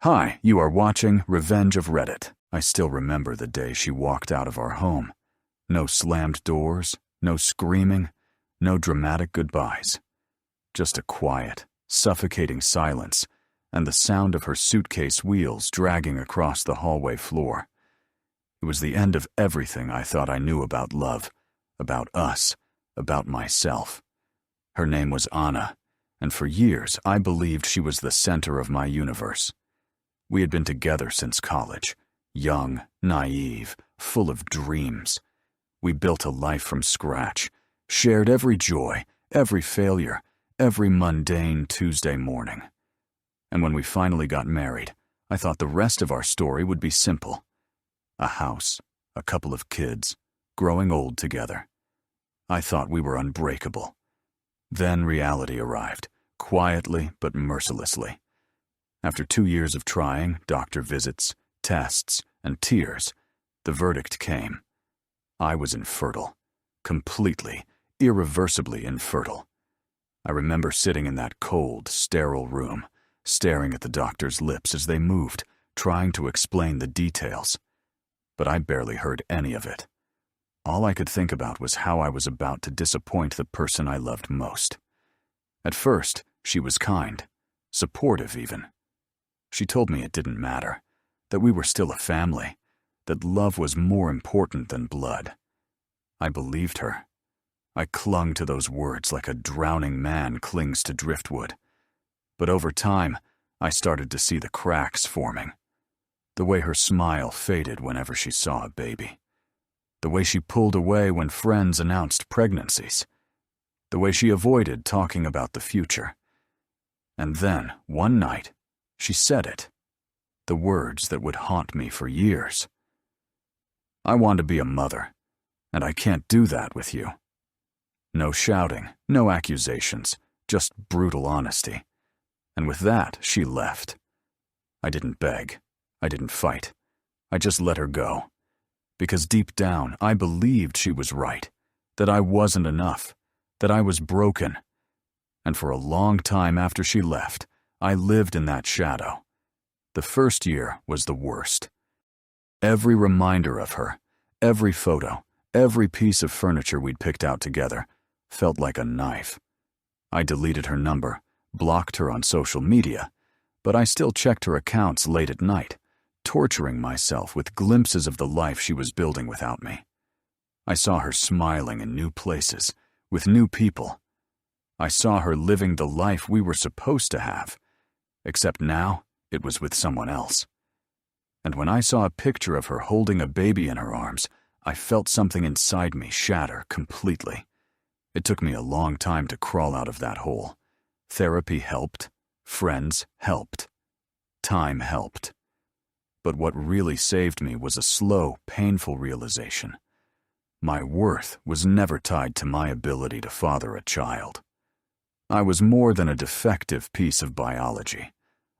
Hi, you are watching Revenge of Reddit. I still remember the day she walked out of our home. No slammed doors, no screaming, no dramatic goodbyes. Just a quiet, suffocating silence and the sound of her suitcase wheels dragging across the hallway floor. It was the end of everything I thought I knew about love, about us, about myself. Her name was Anna, and for years I believed she was the center of my universe. We had been together since college, young, naive, full of dreams. We built a life from scratch, shared every joy, every failure, every mundane Tuesday morning. And when we finally got married, I thought the rest of our story would be simple. A house, a couple of kids, growing old together. I thought we were unbreakable. Then reality arrived, quietly but mercilessly. After 2 years of trying, doctor visits, tests, and tears, the verdict came. I was infertile. Completely, irreversibly infertile. I remember sitting in that cold, sterile room, staring at the doctor's lips as they moved, trying to explain the details. But I barely heard any of it. All I could think about was how I was about to disappoint the person I loved most. At first, she was kind, supportive even. She told me it didn't matter, that we were still a family, that love was more important than blood. I believed her. I clung to those words like a drowning man clings to driftwood. But over time, I started to see the cracks forming. The way her smile faded whenever she saw a baby. The way she pulled away when friends announced pregnancies. The way she avoided talking about the future. And then, one night, she said it. The words that would haunt me for years. I want to be a mother, and I can't do that with you. No shouting, no accusations, just brutal honesty. And with that, she left. I didn't beg. I didn't fight. I just let her go. Because deep down, I believed she was right, that I wasn't enough, that I was broken. And for a long time after she left, I lived in that shadow. The first year was the worst. Every reminder of her, every photo, every piece of furniture we'd picked out together, felt like a knife. I deleted her number, blocked her on social media, but I still checked her accounts late at night, torturing myself with glimpses of the life she was building without me. I saw her smiling in new places, with new people. I saw her living the life we were supposed to have, except now it was with someone else. And when I saw a picture of her holding a baby in her arms, I felt something inside me shatter completely. It took me a long time to crawl out of that hole. Therapy helped. Friends helped. Time helped. But what really saved me was a slow, painful realization. My worth was never tied to my ability to father a child. I was more than a defective piece of biology.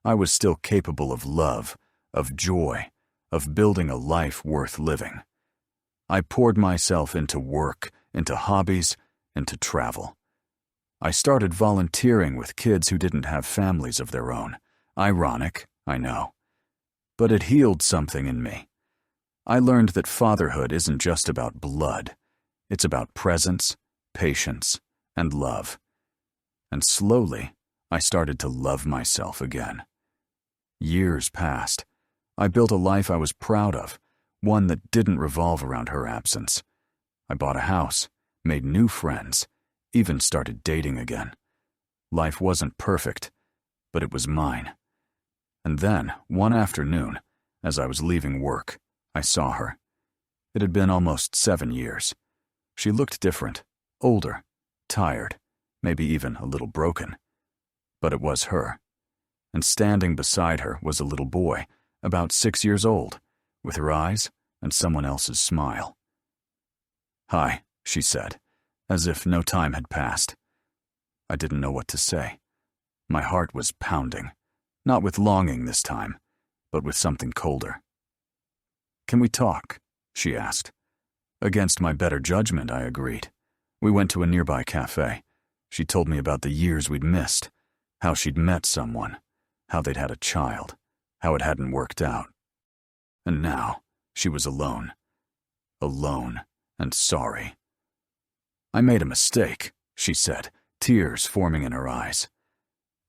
I was still capable of love, of joy, of building a life worth living. I poured myself into work, into hobbies, into travel. I started volunteering with kids who didn't have families of their own. Ironic, I know. But it healed something in me. I learned that fatherhood isn't just about blood. It's about presence, patience, and love. And slowly, I started to love myself again. Years passed. I built a life I was proud of, one that didn't revolve around her absence. I bought a house, made new friends, even started dating again. Life wasn't perfect, but it was mine. And then, one afternoon, as I was leaving work, I saw her. It had been almost 7 years. She looked different, older, tired, maybe even a little broken. But it was her. And standing beside her was a little boy, about 6 years old, with her eyes and someone else's smile. "Hi," she said, as if no time had passed. I didn't know what to say. My heart was pounding, not with longing this time, but with something colder. "Can we talk?" she asked. Against my better judgment, I agreed. We went to a nearby cafe. She told me about the years we'd missed, how she'd met someone, how they'd had a child, how it hadn't worked out. And now, she was alone. Alone and sorry. "I made a mistake," she said, tears forming in her eyes.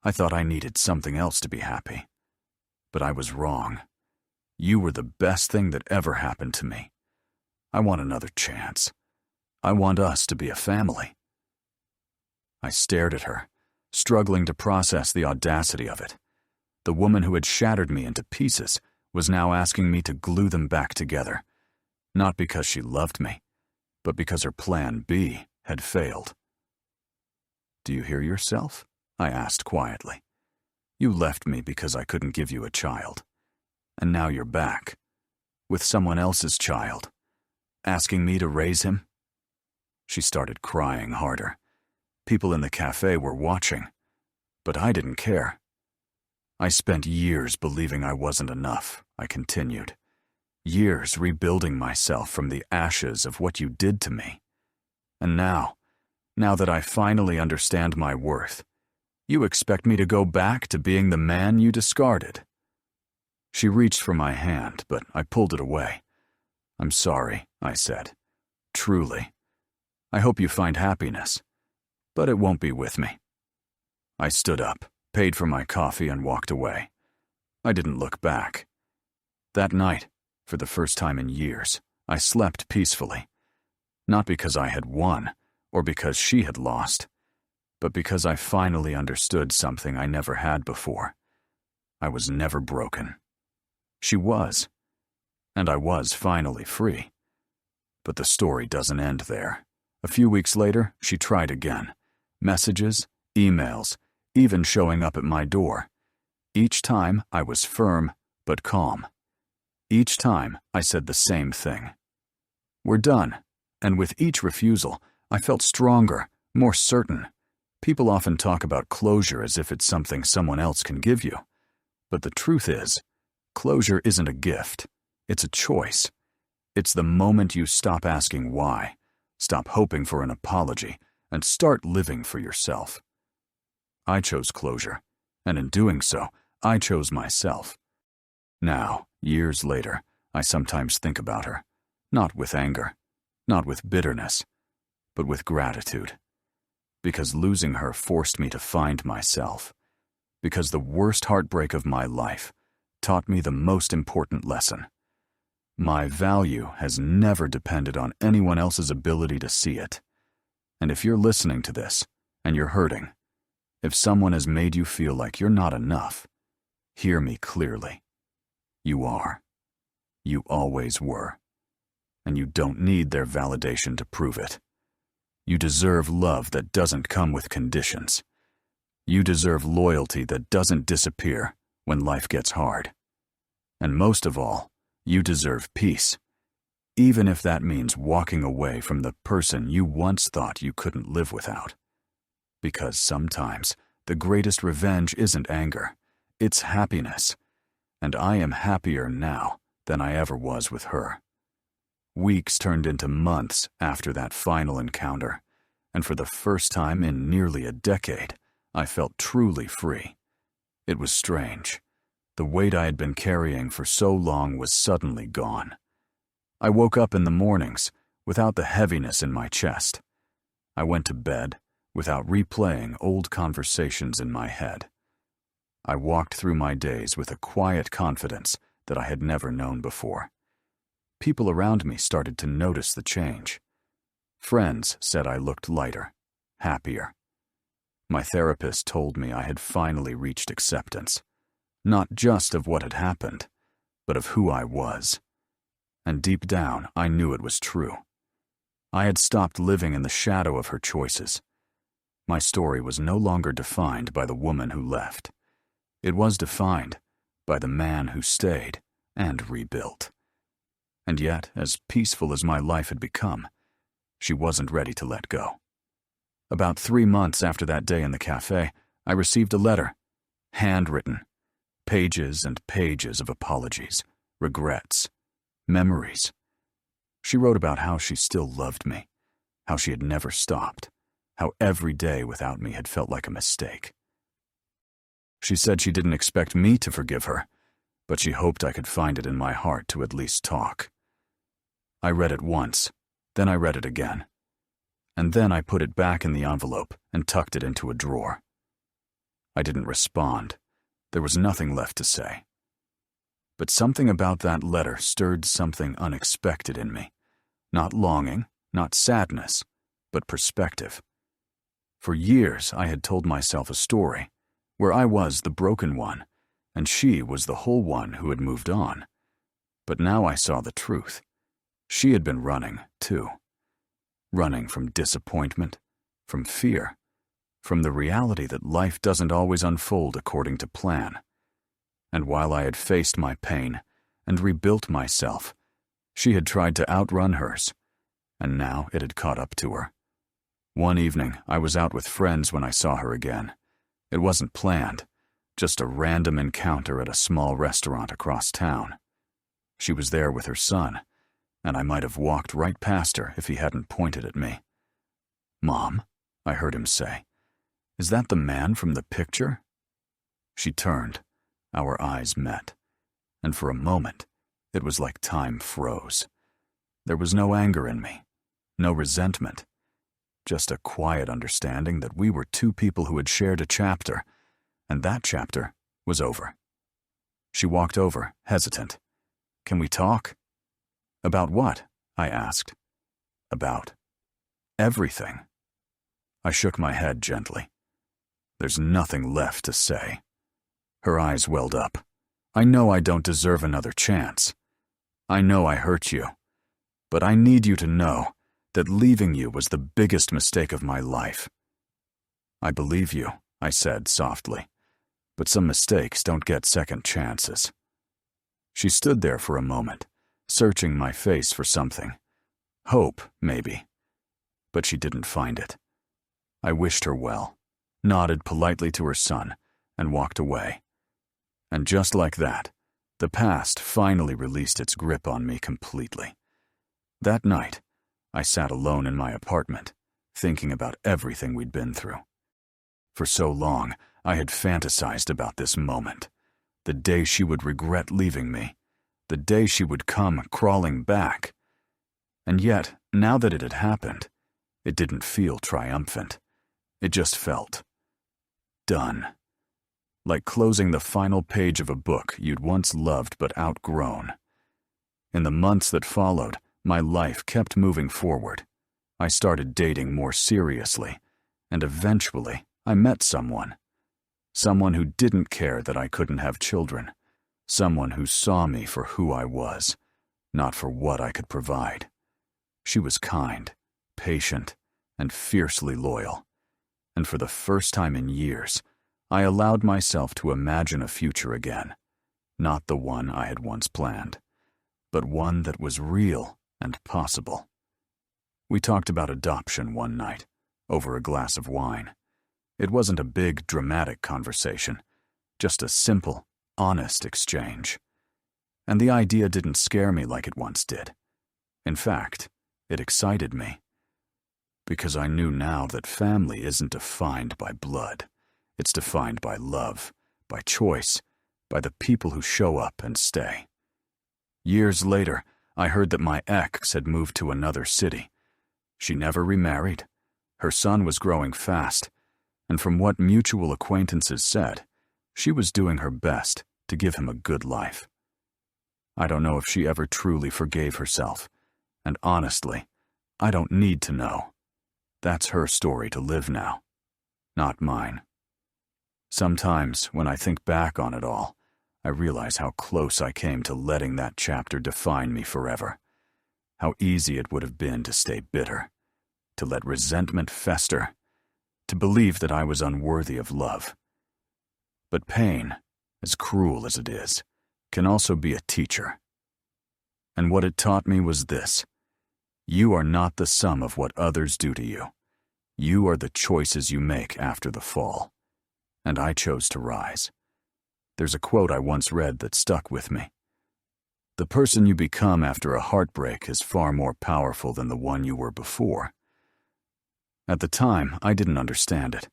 "I thought I needed something else to be happy. But I was wrong. You were the best thing that ever happened to me. I want another chance. I want us to be a family." I stared at her, struggling to process the audacity of it. The woman who had shattered me into pieces was now asking me to glue them back together, not because she loved me, but because her plan B had failed. "Do you hear yourself?" I asked quietly. "You left me because I couldn't give you a child. And now you're back, with someone else's child, asking me to raise him?" She started crying harder. People in the cafe were watching, but I didn't care. "I spent years believing I wasn't enough," I continued. "Years rebuilding myself from the ashes of what you did to me. And now that I finally understand my worth, you expect me to go back to being the man you discarded." She reached for my hand, but I pulled it away. "I'm sorry," I said. "Truly. I hope you find happiness, but it won't be with me." I stood up, paid for my coffee, and walked away. I didn't look back. That night, for the first time in years, I slept peacefully. Not because I had won, or because she had lost, but because I finally understood something I never had before. I was never broken. She was, and I was finally free. But the story doesn't end there. A few weeks later, she tried again. Messages, emails, even showing up at my door. Each time, I was firm but calm. Each time, I said the same thing. "We're done." And with each refusal, I felt stronger, more certain. People often talk about closure as if it's something someone else can give you. But the truth is, closure isn't a gift. It's a choice. It's the moment you stop asking why, stop hoping for an apology, and start living for yourself. I chose closure, and in doing so, I chose myself. Now, years later, I sometimes think about her, not with anger, not with bitterness, but with gratitude. Because losing her forced me to find myself. Because the worst heartbreak of my life taught me the most important lesson. My value has never depended on anyone else's ability to see it. And if you're listening to this, and you're hurting, if someone has made you feel like you're not enough, hear me clearly. You are. You always were. And you don't need their validation to prove it. You deserve love that doesn't come with conditions. You deserve loyalty that doesn't disappear when life gets hard. And most of all, you deserve peace, even if that means walking away from the person you once thought you couldn't live without. Because sometimes the greatest revenge isn't anger, it's happiness. And I am happier now than I ever was with her. Weeks turned into months after that final encounter, and for the first time in nearly a decade, I felt truly free. It was strange. The weight I had been carrying for so long was suddenly gone. I woke up in the mornings without the heaviness in my chest. I went to bed without replaying old conversations in my head. I walked through my days with a quiet confidence that I had never known before. People around me started to notice the change. Friends said I looked lighter, happier. My therapist told me I had finally reached acceptance, not just of what had happened, but of who I was. And deep down, I knew it was true. I had stopped living in the shadow of her choices. My story was no longer defined by the woman who left. It was defined by the man who stayed and rebuilt. And yet, as peaceful as my life had become, she wasn't ready to let go. About 3 months after that day in the cafe, I received a letter, handwritten, pages and pages of apologies, regrets, memories. She wrote about how she still loved me, how she had never stopped, how every day without me had felt like a mistake. She said she didn't expect me to forgive her, but she hoped I could find it in my heart to at least talk. I read it once, then I read it again, and then I put it back in the envelope and tucked it into a drawer. I didn't respond. There was nothing left to say. But something about that letter stirred something unexpected in me. Not longing, not sadness, but perspective. For years I had told myself a story where I was the broken one, and she was the whole one who had moved on. But now I saw the truth. She had been running, too. Running from disappointment, from fear, from the reality that life doesn't always unfold according to plan. And while I had faced my pain and rebuilt myself, she had tried to outrun hers, and now it had caught up to her. One evening, I was out with friends when I saw her again. It wasn't planned, just a random encounter at a small restaurant across town. She was there with her son, and I might have walked right past her if he hadn't pointed at me. "Mom," I heard him say, "is that the man from the picture?" She turned. Our eyes met, and for a moment, it was like time froze. There was no anger in me, no resentment, just a quiet understanding that we were two people who had shared a chapter, and that chapter was over. She walked over, hesitant. "Can we talk?" "About what?" I asked. "About everything." I shook my head gently. "There's nothing left to say." Her eyes welled up. "I know I don't deserve another chance. I know I hurt you. But I need you to know that leaving you was the biggest mistake of my life." "I believe you," I said softly, "but some mistakes don't get second chances." She stood there for a moment, searching my face for something. Hope, maybe. But she didn't find it. I wished her well, nodded politely to her son, and walked away. And just like that, the past finally released its grip on me completely. That night, I sat alone in my apartment, thinking about everything we'd been through. For so long, I had fantasized about this moment, the day she would regret leaving me, the day she would come crawling back. And yet, now that it had happened, it didn't feel triumphant. It just felt done. Like closing the final page of a book you'd once loved but outgrown. In the months that followed, my life kept moving forward. I started dating more seriously, and eventually I met someone. Someone who didn't care that I couldn't have children. Someone who saw me for who I was, not for what I could provide. She was kind, patient, and fiercely loyal. And for the first time in years, I allowed myself to imagine a future again, not the one I had once planned, but one that was real and possible. We talked about adoption one night, over a glass of wine. It wasn't a big, dramatic conversation, just a simple, honest exchange. And the idea didn't scare me like it once did. In fact, it excited me. Because I knew now that family isn't defined by blood. It's defined by love, by choice, by the people who show up and stay. Years later, I heard that my ex had moved to another city. She never remarried. Her son was growing fast, and from what mutual acquaintances said, she was doing her best to give him a good life. I don't know if she ever truly forgave herself, and honestly, I don't need to know. That's her story to live now, not mine. Sometimes, when I think back on it all, I realize how close I came to letting that chapter define me forever. How easy it would have been to stay bitter, to let resentment fester, to believe that I was unworthy of love. But pain, as cruel as it is, can also be a teacher. And what it taught me was this: you are not the sum of what others do to you. You are the choices you make after the fall. And I chose to rise. There's a quote I once read that stuck with me. The person you become after a heartbreak is far more powerful than the one you were before. At the time, I didn't understand it,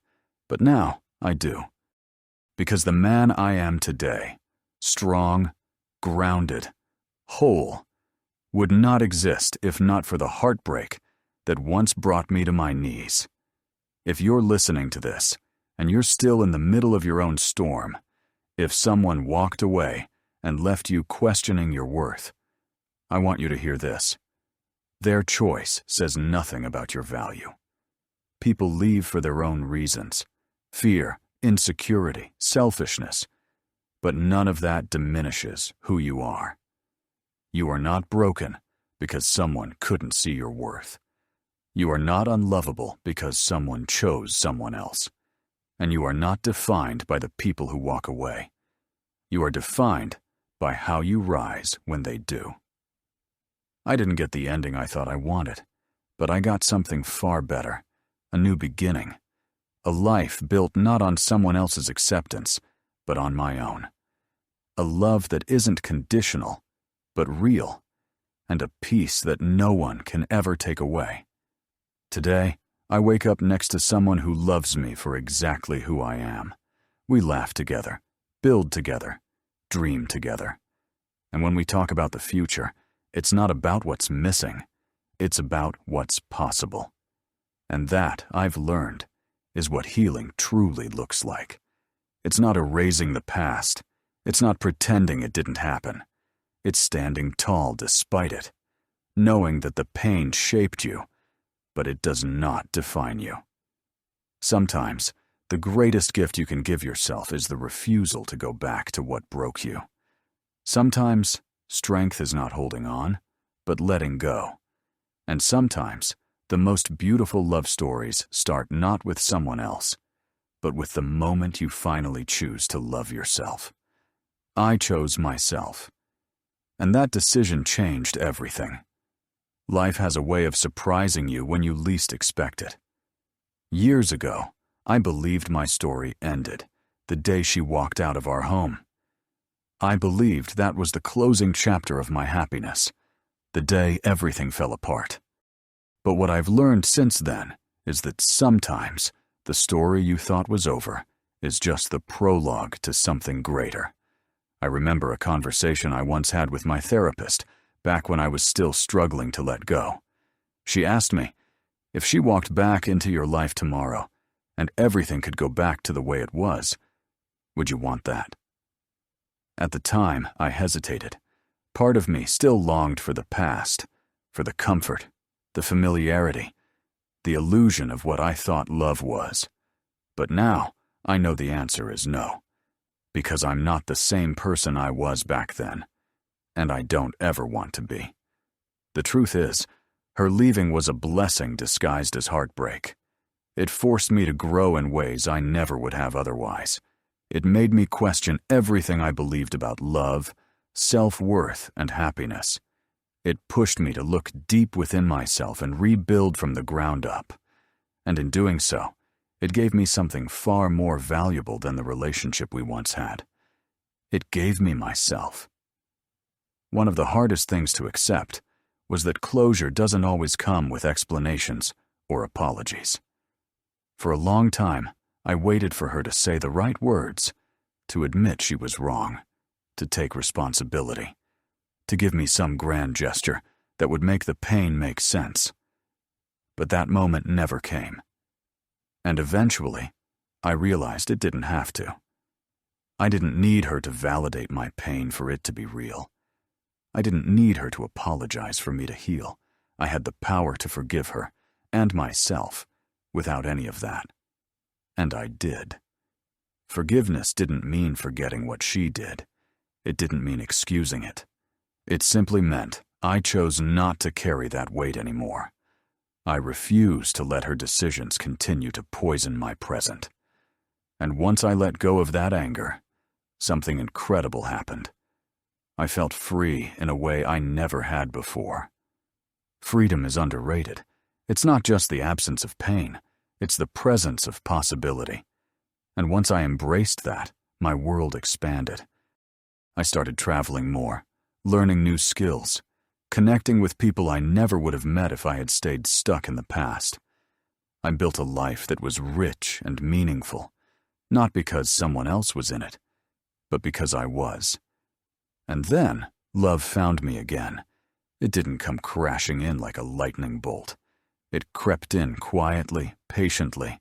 but now I do. Because the man I am today, strong, grounded, whole, would not exist if not for the heartbreak that once brought me to my knees. If you're listening to this, and you're still in the middle of your own storm, if someone walked away and left you questioning your worth, I want you to hear this. Their choice says nothing about your value. People leave for their own reasons: fear, insecurity, selfishness. But none of that diminishes who you are. You are not broken because someone couldn't see your worth. You are not unlovable because someone chose someone else. And you are not defined by the people who walk away. You are defined by how you rise when they do. I didn't get the ending I thought I wanted, but I got something far better: a new beginning, a life built not on someone else's acceptance, but on my own. A love that isn't conditional, but real, and a peace that no one can ever take away. Today, I wake up next to someone who loves me for exactly who I am. We laugh together, build together, dream together. And when we talk about the future, it's not about what's missing, it's about what's possible. And that, I've learned, is what healing truly looks like. It's not erasing the past. It's not pretending it didn't happen. It's standing tall despite it, knowing that the pain shaped you, but it does not define you. Sometimes, the greatest gift you can give yourself is the refusal to go back to what broke you. Sometimes, strength is not holding on, but letting go. And sometimes, the most beautiful love stories start not with someone else, but with the moment you finally choose to love yourself. I chose myself. And that decision changed everything. Life has a way of surprising you when you least expect it. Years ago, I believed my story ended the day she walked out of our home. I believed that was the closing chapter of my happiness, the day everything fell apart. But what I've learned since then is that sometimes the story you thought was over is just the prologue to something greater. I remember a conversation I once had with my therapist back when I was still struggling to let go. She asked me, if she walked back into your life tomorrow and everything could go back to the way it was, would you want that? At the time, I hesitated. Part of me still longed for the past, for the comfort, the familiarity, the illusion of what I thought love was. But now, I know the answer is no, because I'm not the same person I was back then, and I don't ever want to be. The truth is, her leaving was a blessing disguised as heartbreak. It forced me to grow in ways I never would have otherwise. It made me question everything I believed about love, self-worth, and happiness. It pushed me to look deep within myself and rebuild from the ground up. And in doing so, it gave me something far more valuable than the relationship we once had. It gave me myself. One of the hardest things to accept was that closure doesn't always come with explanations or apologies. For a long time, I waited for her to say the right words, to admit she was wrong, to take responsibility, to give me some grand gesture that would make the pain make sense. But that moment never came. And eventually, I realized it didn't have to. I didn't need her to validate my pain for it to be real. I didn't need her to apologize for me to heal. I had the power to forgive her and myself without any of that. And I did. Forgiveness didn't mean forgetting what she did. It didn't mean excusing it. It simply meant I chose not to carry that weight anymore. I refused to let her decisions continue to poison my present. And once I let go of that anger, something incredible happened. I felt free in a way I never had before. Freedom is underrated. It's not just the absence of pain, it's the presence of possibility. And once I embraced that, my world expanded. I started traveling more, learning new skills, connecting with people I never would have met if I had stayed stuck in the past. I built a life that was rich and meaningful, not because someone else was in it, but because I was. And then, love found me again. It didn't come crashing in like a lightning bolt. It crept in quietly, patiently,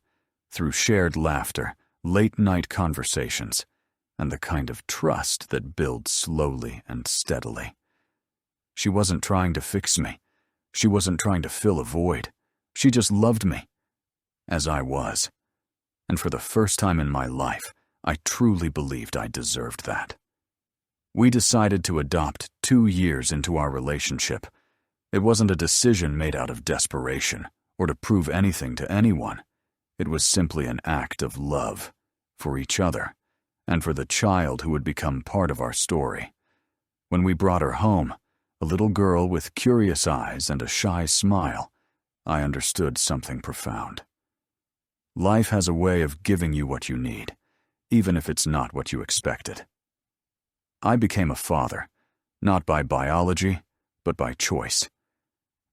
through shared laughter, late-night conversations, and the kind of trust that builds slowly and steadily. She wasn't trying to fix me. She wasn't trying to fill a void. She just loved me, as I was. And for the first time in my life, I truly believed I deserved that. We decided to adopt 2 years into our relationship. It wasn't a decision made out of desperation or to prove anything to anyone. It was simply an act of love for each other and for the child who would become part of our story. When we brought her home, a little girl with curious eyes and a shy smile, I understood something profound. Life has a way of giving you what you need, even if it's not what you expected. I became a father, not by biology, but by choice.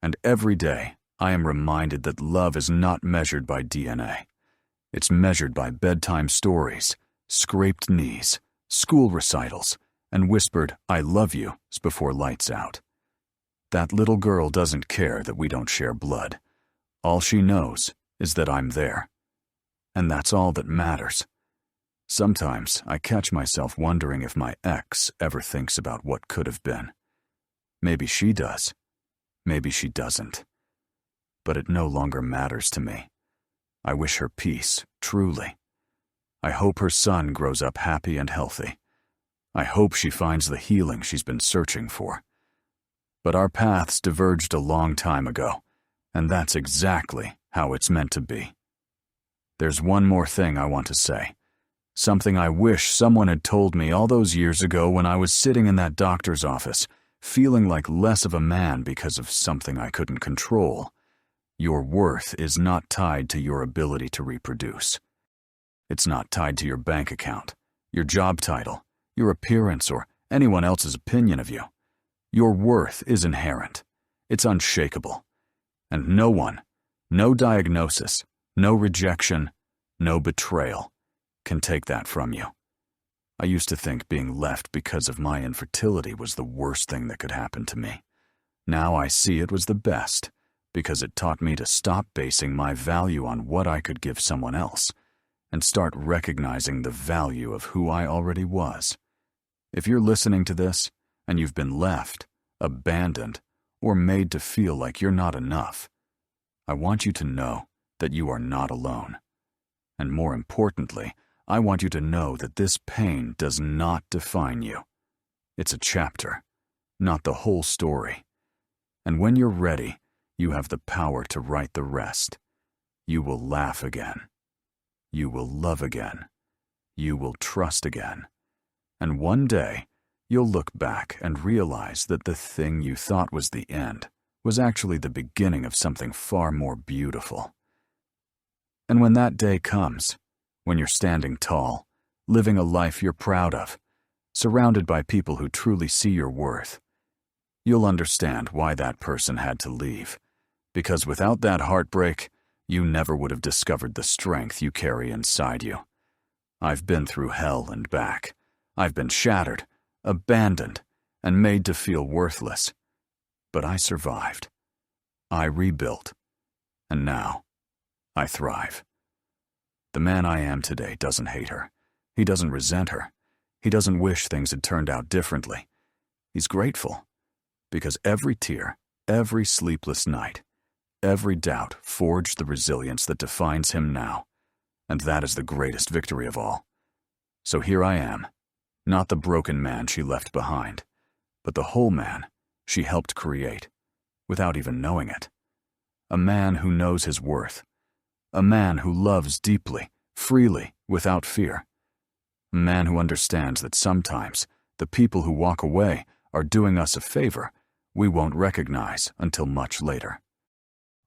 And every day, I am reminded that love is not measured by DNA. It's measured by bedtime stories, scraped knees, school recitals, and whispered "I love you" before lights out. That little girl doesn't care that we don't share blood. All she knows is that I'm there. And that's all that matters. Sometimes I catch myself wondering if my ex ever thinks about what could have been. Maybe she does. Maybe she doesn't. But it no longer matters to me. I wish her peace, truly. I hope her son grows up happy and healthy. I hope she finds the healing she's been searching for. But our paths diverged a long time ago, and that's exactly how it's meant to be. There's one more thing I want to say. Something I wish someone had told me all those years ago when I was sitting in that doctor's office, feeling like less of a man because of something I couldn't control. Your worth is not tied to your ability to reproduce. It's not tied to your bank account, your job title, your appearance, or anyone else's opinion of you. Your worth is inherent. It's unshakable. And no one, no diagnosis, no rejection, no betrayal can take that from you. I used to think being left because of my infertility was the worst thing that could happen to me. Now I see it was the best, because it taught me to stop basing my value on what I could give someone else, and start recognizing the value of who I already was. If you're listening to this, and you've been left, abandoned, or made to feel like you're not enough, I want you to know that you are not alone. And more importantly, I want you to know that this pain does not define you. It's a chapter, not the whole story. And when you're ready, you have the power to write the rest. You will laugh again. You will love again. You will trust again. And one day, you'll look back and realize that the thing you thought was the end was actually the beginning of something far more beautiful. And when that day comes, when you're standing tall, living a life you're proud of, surrounded by people who truly see your worth, you'll understand why that person had to leave. Because without that heartbreak, you never would have discovered the strength you carry inside you. I've been through hell and back. I've been shattered, abandoned, and made to feel worthless. But I survived. I rebuilt. And now, I thrive. The man I am today doesn't hate her. He doesn't resent her. He doesn't wish things had turned out differently. He's grateful. Because every tear, every sleepless night, every doubt forged the resilience that defines him now. And that is the greatest victory of all. So here I am, not the broken man she left behind, but the whole man she helped create, without even knowing it. A man who knows his worth. A man who loves deeply, freely, without fear. A man who understands that sometimes the people who walk away are doing us a favor we won't recognize until much later.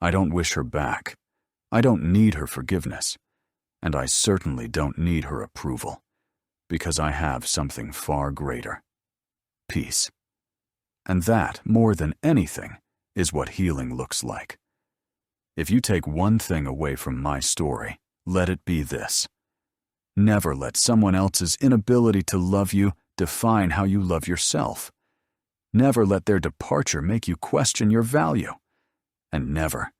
I don't wish her back. I don't need her forgiveness. And I certainly don't need her approval, because I have something far greater. Peace. And that, more than anything, is what healing looks like. If you take one thing away from my story, let it be this. Never let someone else's inability to love you define how you love yourself. Never let their departure make you question your value. And never,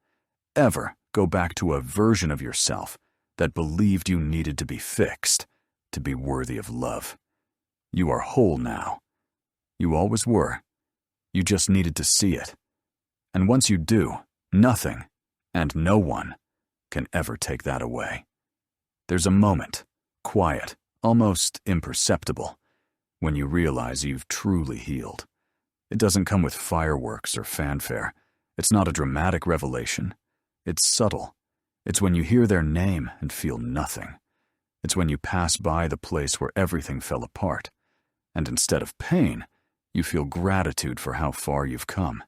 ever go back to a version of yourself that believed you needed to be fixed to be worthy of love. You are whole now. You always were. You just needed to see it. And once you do, nothing and no one can ever take that away. There's a moment, quiet, almost imperceptible, when you realize you've truly healed. It doesn't come with fireworks or fanfare. It's not a dramatic revelation. It's subtle. It's when you hear their name and feel nothing. It's when you pass by the place where everything fell apart, and instead of pain, you feel gratitude for how far you've come.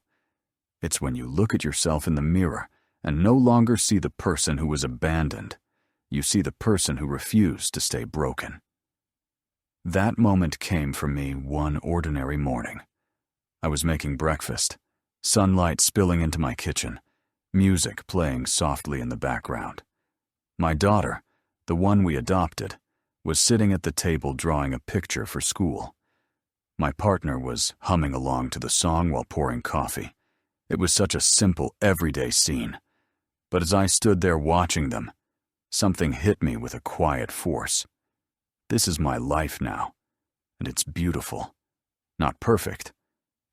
It's when you look at yourself in the mirror and no longer see the person who was abandoned. You see the person who refused to stay broken. That moment came for me one ordinary morning. I was making breakfast, sunlight spilling into my kitchen, music playing softly in the background. My daughter, the one we adopted, was sitting at the table drawing a picture for school. My partner was humming along to the song while pouring coffee. It was such a simple, everyday scene. But as I stood there watching them, something hit me with a quiet force. This is my life now, and it's beautiful. Not perfect,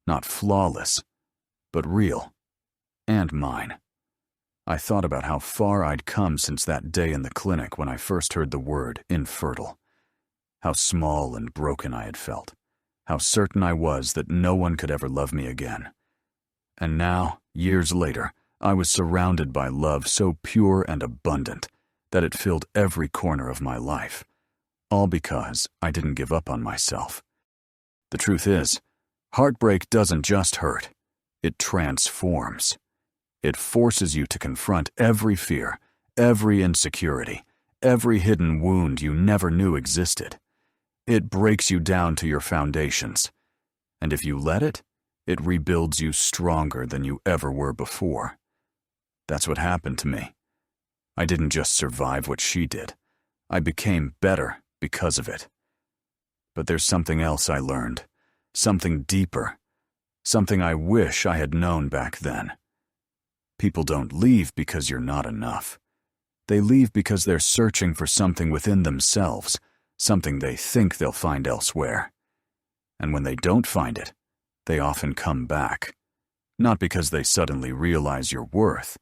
not flawless, but real, and mine. I thought about how far I'd come since that day in the clinic when I first heard the word infertile. How small and broken I had felt. How certain I was that no one could ever love me again. And now, years later, I was surrounded by love so pure and abundant that it filled every corner of my life, all because I didn't give up on myself. The truth is, heartbreak doesn't just hurt, it transforms. It forces you to confront every fear, every insecurity, every hidden wound you never knew existed. It breaks you down to your foundations, and if you let it, it rebuilds you stronger than you ever were before. That's what happened to me. I didn't just survive what she did. I became better because of it. But there's something else I learned, something deeper, something I wish I had known back then. People don't leave because you're not enough. They leave because they're searching for something within themselves, something they think they'll find elsewhere. And when they don't find it, they often come back. Not because they suddenly realize your worth,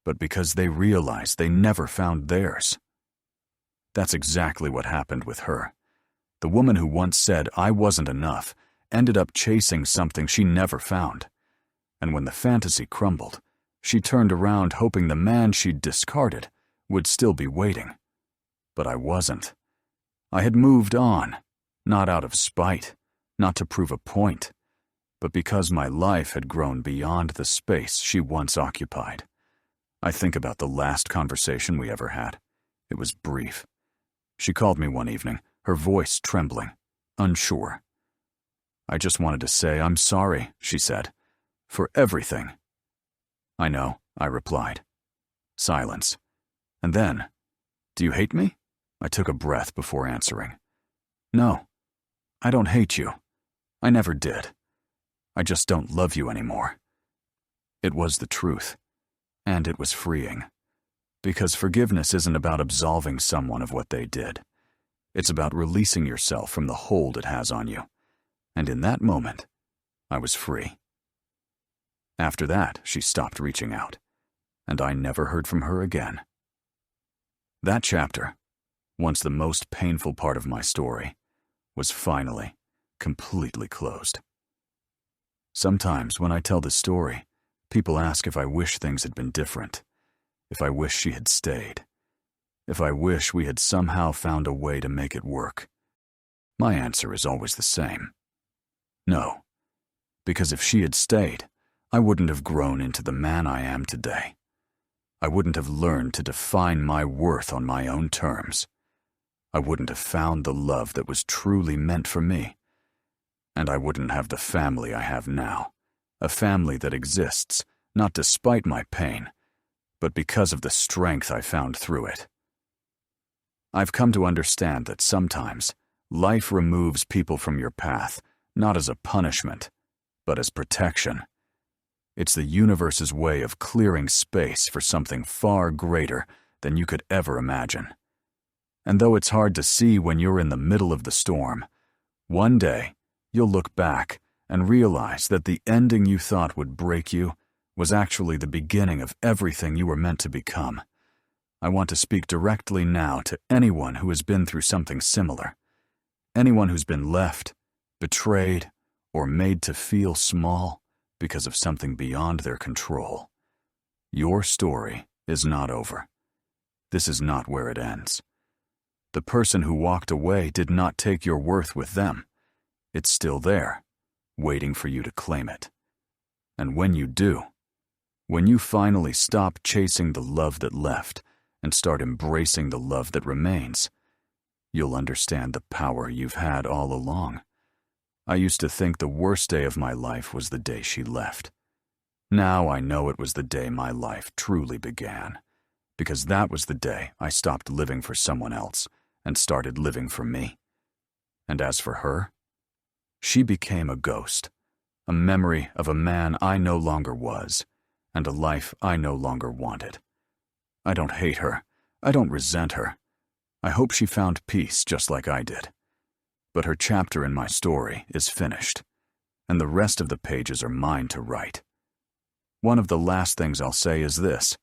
but because they realize they never found theirs. That's exactly what happened with her. The woman who once said I wasn't enough ended up chasing something she never found. And when the fantasy crumbled, she turned around hoping the man she'd discarded would still be waiting. But I wasn't. I had moved on, not out of spite, not to prove a point, but because my life had grown beyond the space she once occupied. I think about the last conversation we ever had. It was brief. She called me one evening, her voice trembling, unsure. I just wanted to say I'm sorry, she said, for everything. I know, I replied. Silence. And then, do you hate me? I took a breath before answering. No, I don't hate you. I never did. I just don't love you anymore. It was the truth, and it was freeing. Because forgiveness isn't about absolving someone of what they did. It's about releasing yourself from the hold it has on you. And in that moment, I was free. After that, she stopped reaching out, and I never heard from her again. That chapter, once the most painful part of my story, was finally, completely closed. Sometimes when I tell this story, people ask if I wish things had been different, if I wish she had stayed, if I wish we had somehow found a way to make it work. My answer is always the same. No, because if she had stayed, I wouldn't have grown into the man I am today. I wouldn't have learned to define my worth on my own terms. I wouldn't have found the love that was truly meant for me. And I wouldn't have the family I have now, a family that exists, not despite my pain, but because of the strength I found through it. I've come to understand that sometimes Life removes people from your path, not as a punishment, but as protection. It's the universe's way of clearing space for something far greater than you could ever imagine. And though it's hard to see when you're in the middle of the storm, one day you'll look back and realize that the ending you thought would break you was actually the beginning of everything you were meant to become. I want to speak directly now to anyone who has been through something similar. Anyone who's been left, betrayed, or made to feel small because of something beyond their control. Your story is not over. This is not where it ends. The person who walked away did not take your worth with them. It's still there, waiting for you to claim it. And when you do, when you finally stop chasing the love that left and start embracing the love that remains, you'll understand the power you've had all along. I used to think the worst day of my life was the day she left. Now I know it was the day my life truly began, because that was the day I stopped living for someone else and started living for me. And as for her, she became a ghost, a memory of a man I no longer was, and a life I no longer wanted. I don't hate her. I don't resent her. I hope she found peace just like I did. But her chapter in my story is finished, and the rest of the pages are mine to write. One of the last things I'll say is this: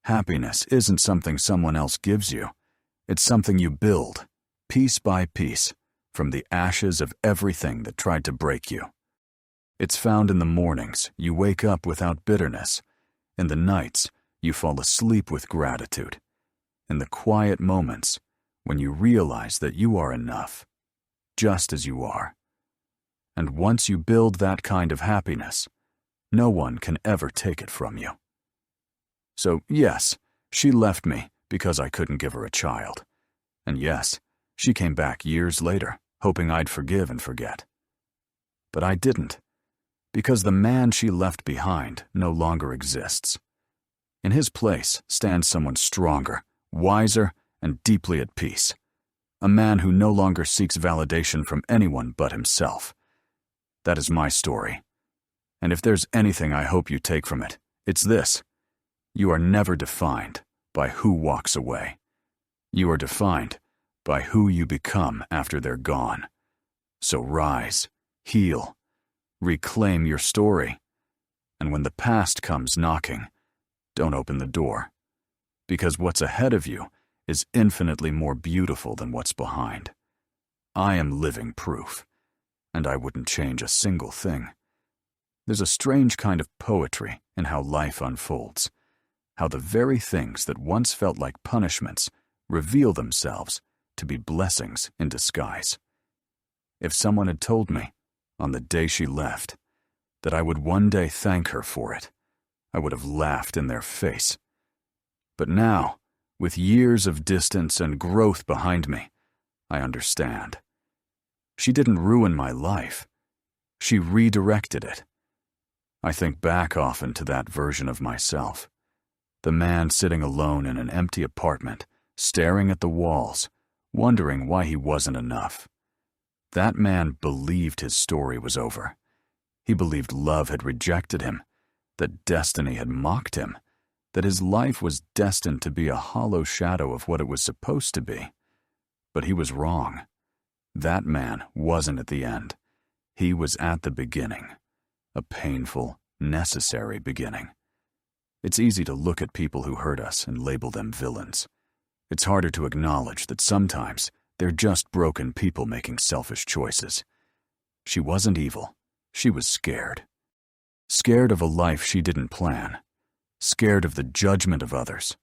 happiness isn't something someone else gives you. It's something you build, piece by piece, from the ashes of everything that tried to break you. It's found in the mornings you wake up without bitterness, in the nights you fall asleep with gratitude, in the quiet moments when you realize that you are enough, just as you are. And once you build that kind of happiness, no one can ever take it from you. So yes, she left me because I couldn't give her a child. And yes, she came back years later, hoping I'd forgive and forget. But I didn't, because the man she left behind no longer exists. In his place stands someone stronger, wiser, and deeply at peace. A man who no longer seeks validation from anyone but himself. That is my story. And if there's anything I hope you take from it, it's this: you are never defined by who walks away. You are defined by who you become after they're gone. So rise, heal, reclaim your story. And when the past comes knocking, don't open the door, because what's ahead of you is infinitely more beautiful than what's behind. I am living proof, and I wouldn't change a single thing. There's a strange kind of poetry in how life unfolds, how the very things that once felt like punishments reveal themselves to be blessings in disguise. If someone had told me, on the day she left, that I would one day thank her for it, I would have laughed in their face. But now, with years of distance and growth behind me, I understand. She didn't ruin my life. She redirected it. I think back often to that version of myself, the man sitting alone in an empty apartment, staring at the walls, wondering why he wasn't enough. That man believed his story was over. He believed love had rejected him, that destiny had mocked him, that his life was destined to be a hollow shadow of what it was supposed to be. But he was wrong. That man wasn't at the end. He was at the beginning, a painful, necessary beginning. It's easy to look at people who hurt us and label them villains. It's harder to acknowledge that sometimes they're just broken people making selfish choices. She wasn't evil. She was scared. Scared of a life she didn't plan. Scared of the judgment of others.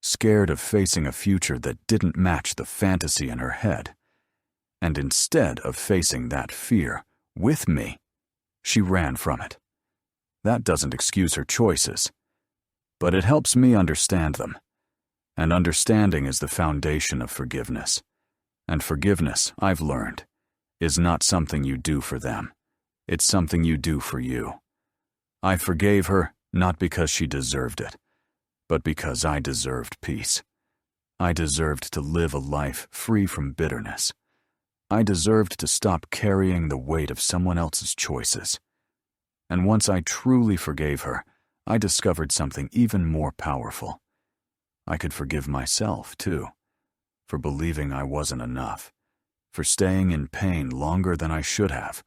Scared of facing a future that didn't match the fantasy in her head. And instead of facing that fear with me, she ran from it. That doesn't excuse her choices, but it helps me understand them. And understanding is the foundation of forgiveness. And forgiveness, I've learned, is not something you do for them. It's something you do for you. I forgave her not because she deserved it, but because I deserved peace. I deserved to live a life free from bitterness, I deserved to stop carrying the weight of someone else's choices. And once I truly forgave her, I discovered something even more powerful. I could forgive myself, too, for believing I wasn't enough, for staying in pain longer than I should have,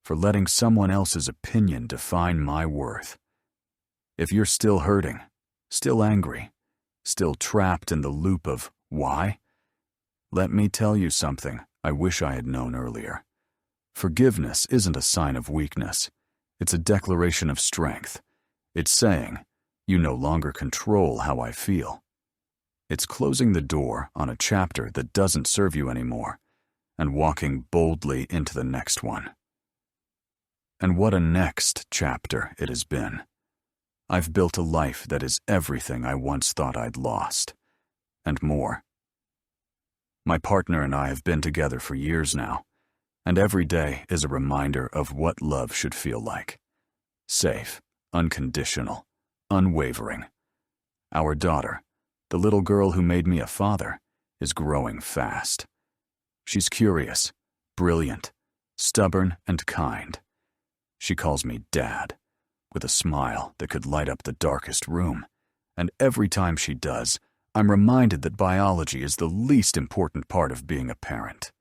for letting someone else's opinion define my worth. If you're still hurting, still angry, still trapped in the loop of why, let me tell you something I wish I had known earlier. Forgiveness isn't a sign of weakness. It's a declaration of strength. It's saying, you no longer control how I feel. It's closing the door on a chapter that doesn't serve you anymore and walking boldly into the next one. And what a next chapter it has been. I've built a life that is everything I once thought I'd lost, and more. My partner and I have been together for years now, and every day is a reminder of what love should feel like. Safe, unconditional, unwavering. Our daughter, the little girl who made me a father, is growing fast. She's curious, brilliant, stubborn, and kind. She calls me Dad, with a smile that could light up the darkest room, and every time she does, I'm reminded that biology is the least important part of being a parent.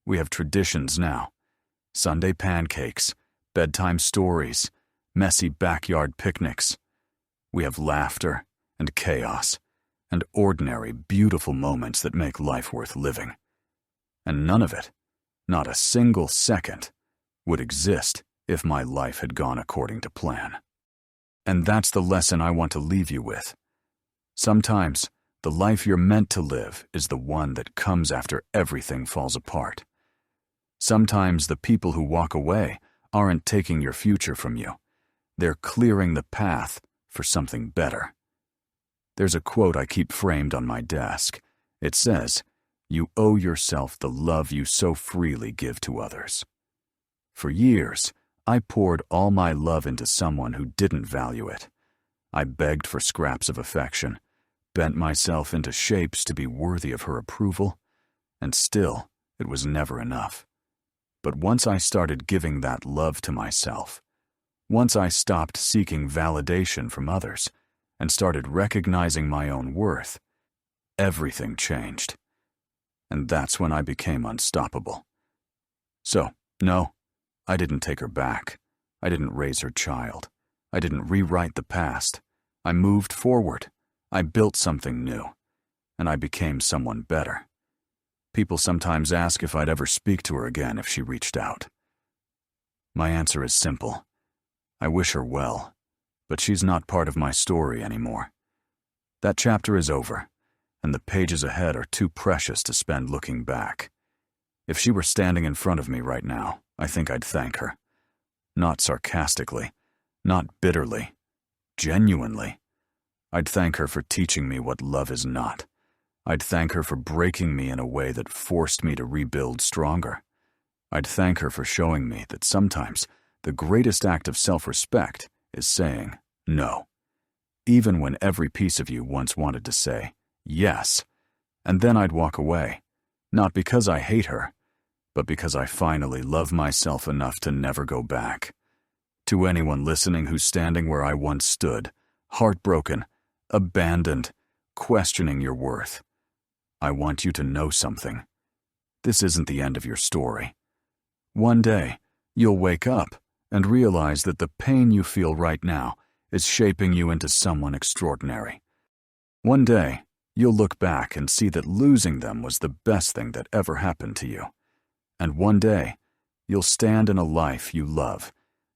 We have traditions now: Sunday pancakes, bedtime stories, messy backyard picnics. We have laughter and chaos and ordinary, beautiful moments that make life worth living. And none of it, not a single second, would exist if my life had gone according to plan. And that's the lesson I want to leave you with. Sometimes, the life you're meant to live is the one that comes after everything falls apart. Sometimes the people who walk away aren't taking your future from you. They're clearing the path for something better. There's a quote I keep framed on my desk. It says, "You owe yourself the love you so freely give to others." For years, I poured all my love into someone who didn't value it. I begged for scraps of affection, bent myself into shapes to be worthy of her approval, and still, it was never enough. But once I started giving that love to myself, once I stopped seeking validation from others and started recognizing my own worth, everything changed. And that's when I became unstoppable. So, no, I didn't take her back. I didn't raise her child. I didn't rewrite the past. I moved forward. I built something new. And I became someone better. People sometimes ask if I'd ever speak to her again if she reached out. My answer is simple. I wish her well, but she's not part of my story anymore. That chapter is over, and the pages ahead are too precious to spend looking back. If she were standing in front of me right now, I think I'd thank her. Not sarcastically, not bitterly, genuinely. I'd thank her for teaching me what love is not. I'd thank her for breaking me in a way that forced me to rebuild stronger. I'd thank her for showing me that sometimes the greatest act of self-respect is saying no, even when every piece of you once wanted to say yes, and then I'd walk away, not because I hate her, but because I finally love myself enough to never go back. To anyone listening who's standing where I once stood, heartbroken, abandoned, questioning your worth, I want you to know something. This isn't the end of your story. One day, you'll wake up and realize that the pain you feel right now is shaping you into someone extraordinary. One day, you'll look back and see that losing them was the best thing that ever happened to you. And one day, you'll stand in a life you love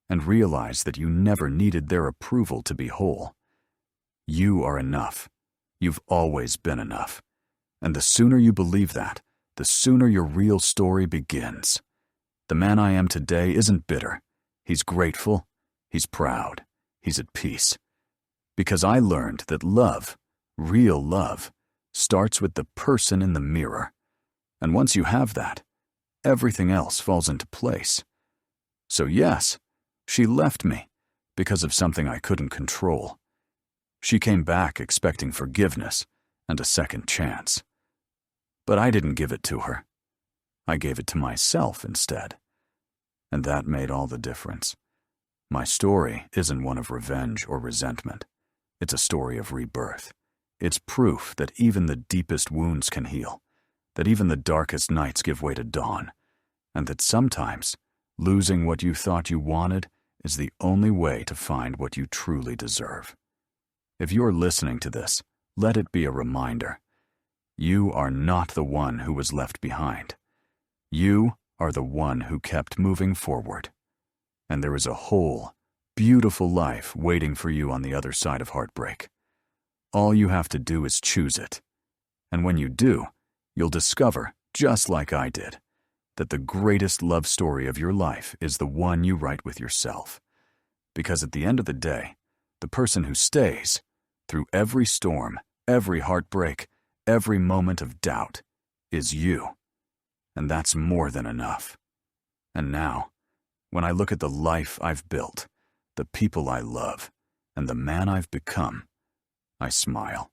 and realize that you never needed their approval to be whole. You are enough. You've always been enough. And the sooner you believe that, the sooner your real story begins. The man I am today isn't bitter. He's grateful. He's proud. He's at peace. Because I learned that love, real love, starts with the person in the mirror. And once you have that, everything else falls into place. So yes, she left me because of something I couldn't control. She came back expecting forgiveness and a second chance. But I didn't give it to her. I gave it to myself instead. And that made all the difference. My story isn't one of revenge or resentment. It's a story of rebirth. It's proof that even the deepest wounds can heal, that even the darkest nights give way to dawn, and that sometimes losing what you thought you wanted is the only way to find what you truly deserve. If you're listening to this, let it be a reminder. You are not the one who was left behind. You are the one who kept moving forward. And there is a whole, beautiful life waiting for you on the other side of heartbreak. All you have to do is choose it. And when you do, you'll discover, just like I did, that the greatest love story of your life is the one you write with yourself. Because at the end of the day, the person who stays, through every storm, every heartbreak, every moment of doubt, is you. And that's more than enough. And now, when I look at the life I've built, the people I love, and the man I've become, I smile.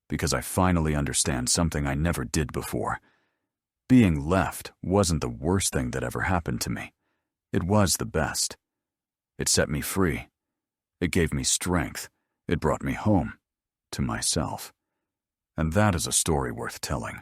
Because I finally understand something I never did before. Being left wasn't the worst thing that ever happened to me. It was the best. It set me free. It gave me strength. It brought me home, to myself. And that is a story worth telling.